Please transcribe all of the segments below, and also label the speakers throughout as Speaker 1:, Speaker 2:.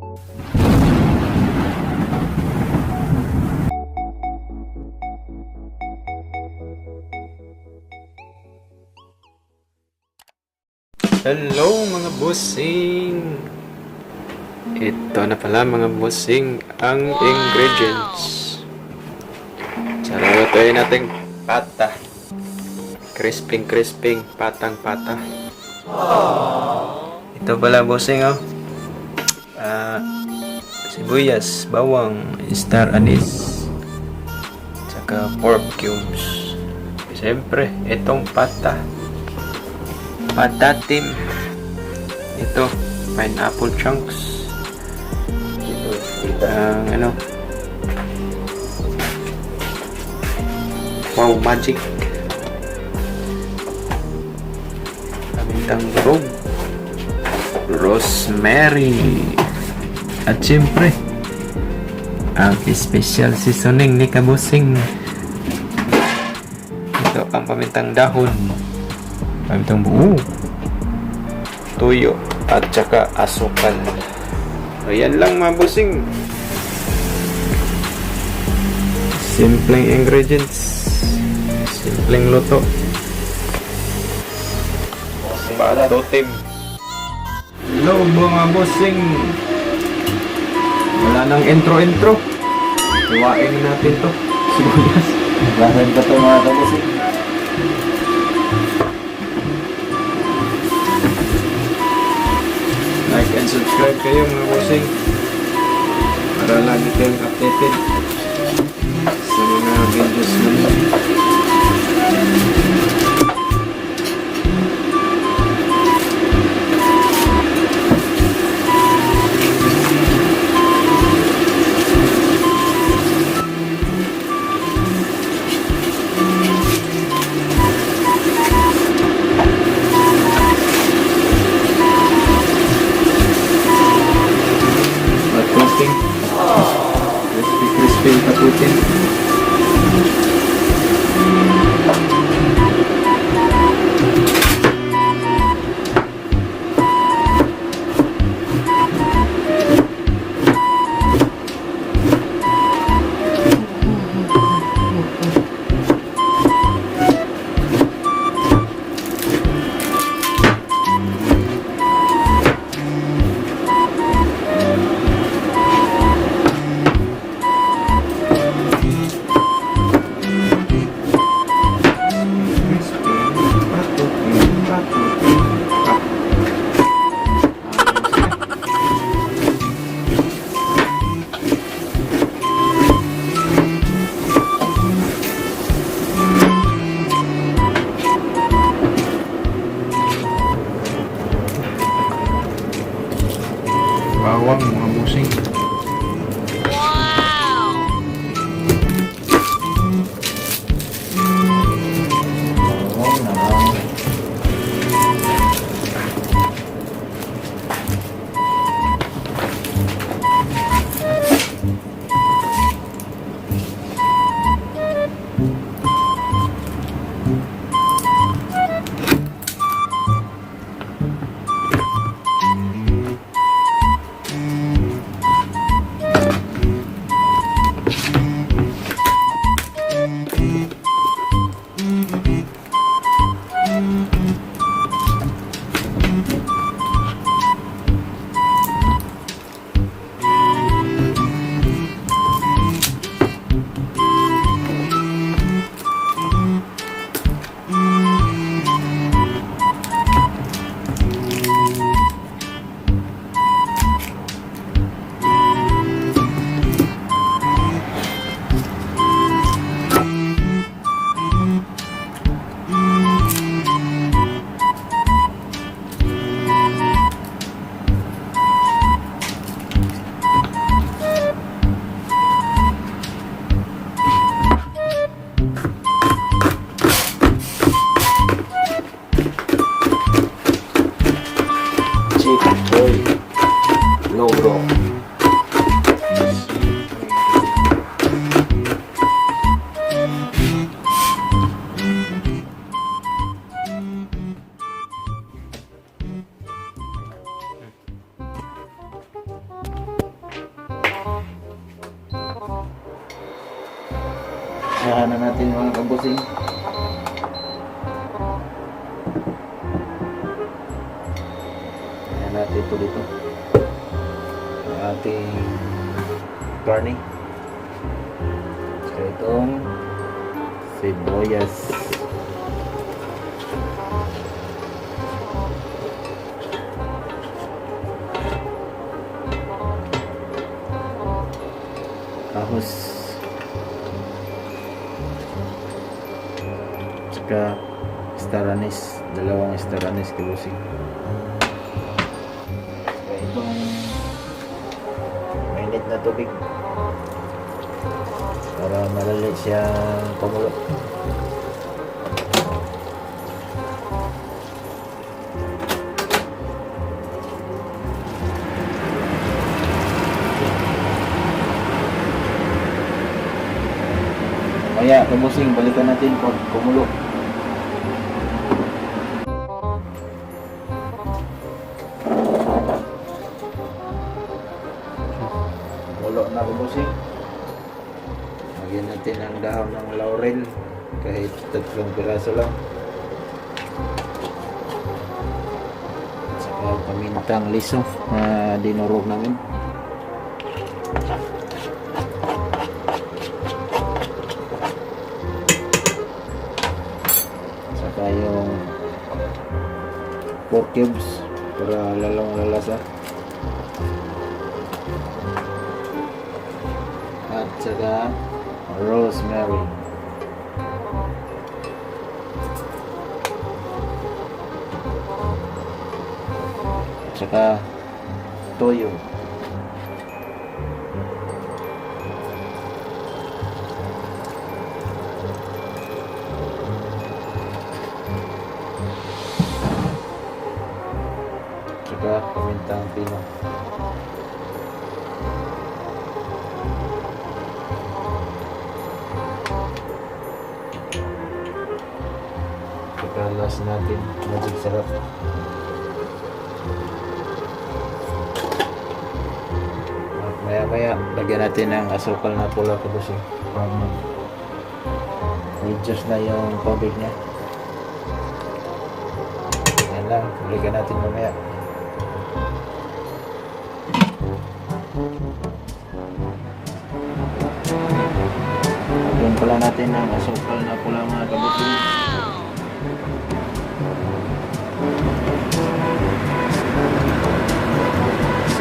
Speaker 1: Hello mga bossing! Ito na pala mga bossing ang ingredients. Salutuin natin pata. Crisping patang pata. Ito pala bossing sibuyas, bawang, star anise, saka pork cubes. Siyempre, itong patatim. Ito, pineapple chunks. Ito, wow, magic. Pamintang durog. Rosemary. At siyempre, ang special seasoning ni kabusing. Ito ang pamintang dahon. Pamintang buo, tuyo, at saka asukal. Ayan lang mga bossing. Simpleng ingredients, simpleng luto. Patotim. Hello mga bossing. Wala nang intro. Iwain natin to. Sibuyas.
Speaker 2: Lahan pa ito mga kabusing.
Speaker 1: Like and subscribe kayo mga bossing para lagi kayong updated sa mga videos namin. Crispy patutin. Bawang mga busing.
Speaker 2: Umpisahan na natin mga kabusing. Ayan natin ito dito. Ang ating garni. So itong sibuyas. Ahos. Tsaka staranis, dalawang staranis kabusing. Tsaka itong mainit na tubig para malali siyang kumulo. Kaya kabusing, balikan natin pag kumulo. Kumulo na kabusing. Lagyan natin ang dahon ng laurel kahit 3 piraso lang. Saka pamintang liso na dinurog namin. Saka yung 4 cubes para lalong lalasa. At saka rosemary. At saka toyo. At saka pamintang pino. Last natin, magic sarap. At maya maya lagyan natin ng asukal na pula kabusing para reduce na yung tubig niya. Yan lang, balikan natin mamaya. Lagyan pala natin ng asukal na pula mga kabusing.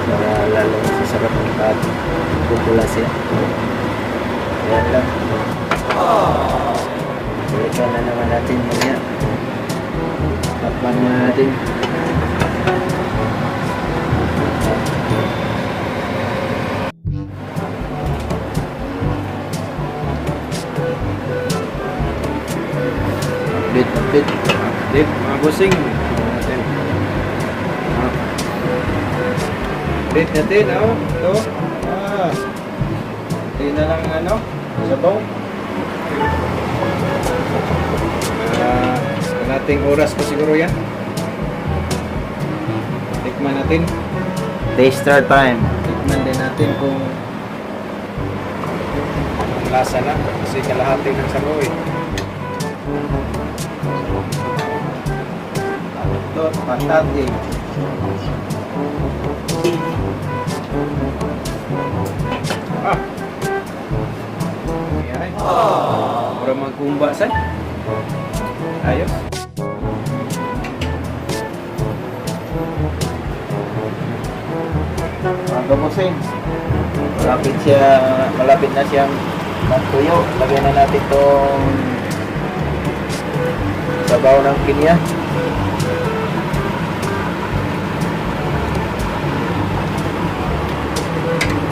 Speaker 2: Para lalo masasarap ang lahat. Pupula siya. Ayan lang. Balikan na naman natin mamaya. Takpan muna natin.
Speaker 1: Update mga busing. Update natin, oh. Ito. Hindi na lang sabaw. Kalating oras pa siguro yan. Tikman natin.
Speaker 2: Taster time.
Speaker 1: Tikman din natin kung lasa na. Kasi kalahati ng sabaw eh.
Speaker 2: Ito, fantastic.
Speaker 1: Ayan. Para magkumba sa. Ayos.
Speaker 2: Mga kabusing, malapit na siyang magtuyo. Lagyan na natin itong sabaw ng pinya.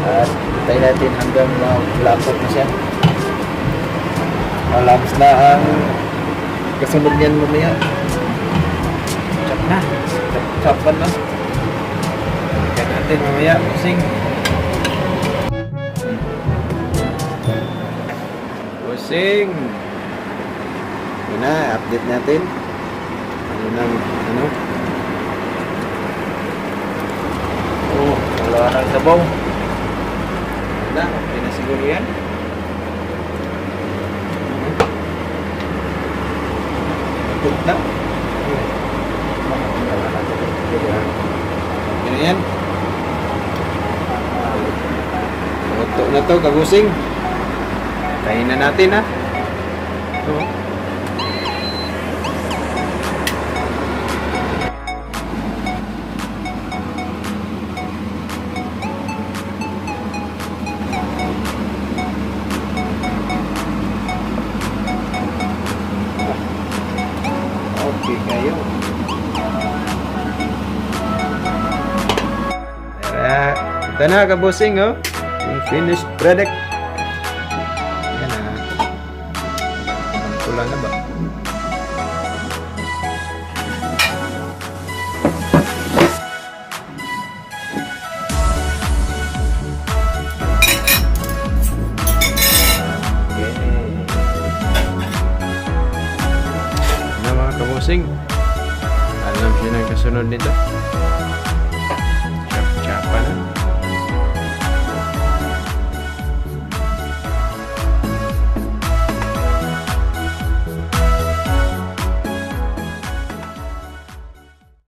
Speaker 2: At tayo natin hanggang malapot na siya. Malapos na ang kasunod niyan mamaya.
Speaker 1: Chop na. Chopan na. Kaya natin mamaya. Busing. Busing.
Speaker 2: Yun na, update natin. Ano nang, wala nang sabaw.
Speaker 1: Na, okay na siguro yan. Ikot na. Yan yan. Luto na to, kabusing. Kain na natin ha. Ito. Okay kayo. Tara, ito na kabusing oh. Yung finished product. Yan na. Ang pula na ba? Okay. Na mga kabusing. Alam siya ng kasunod nito.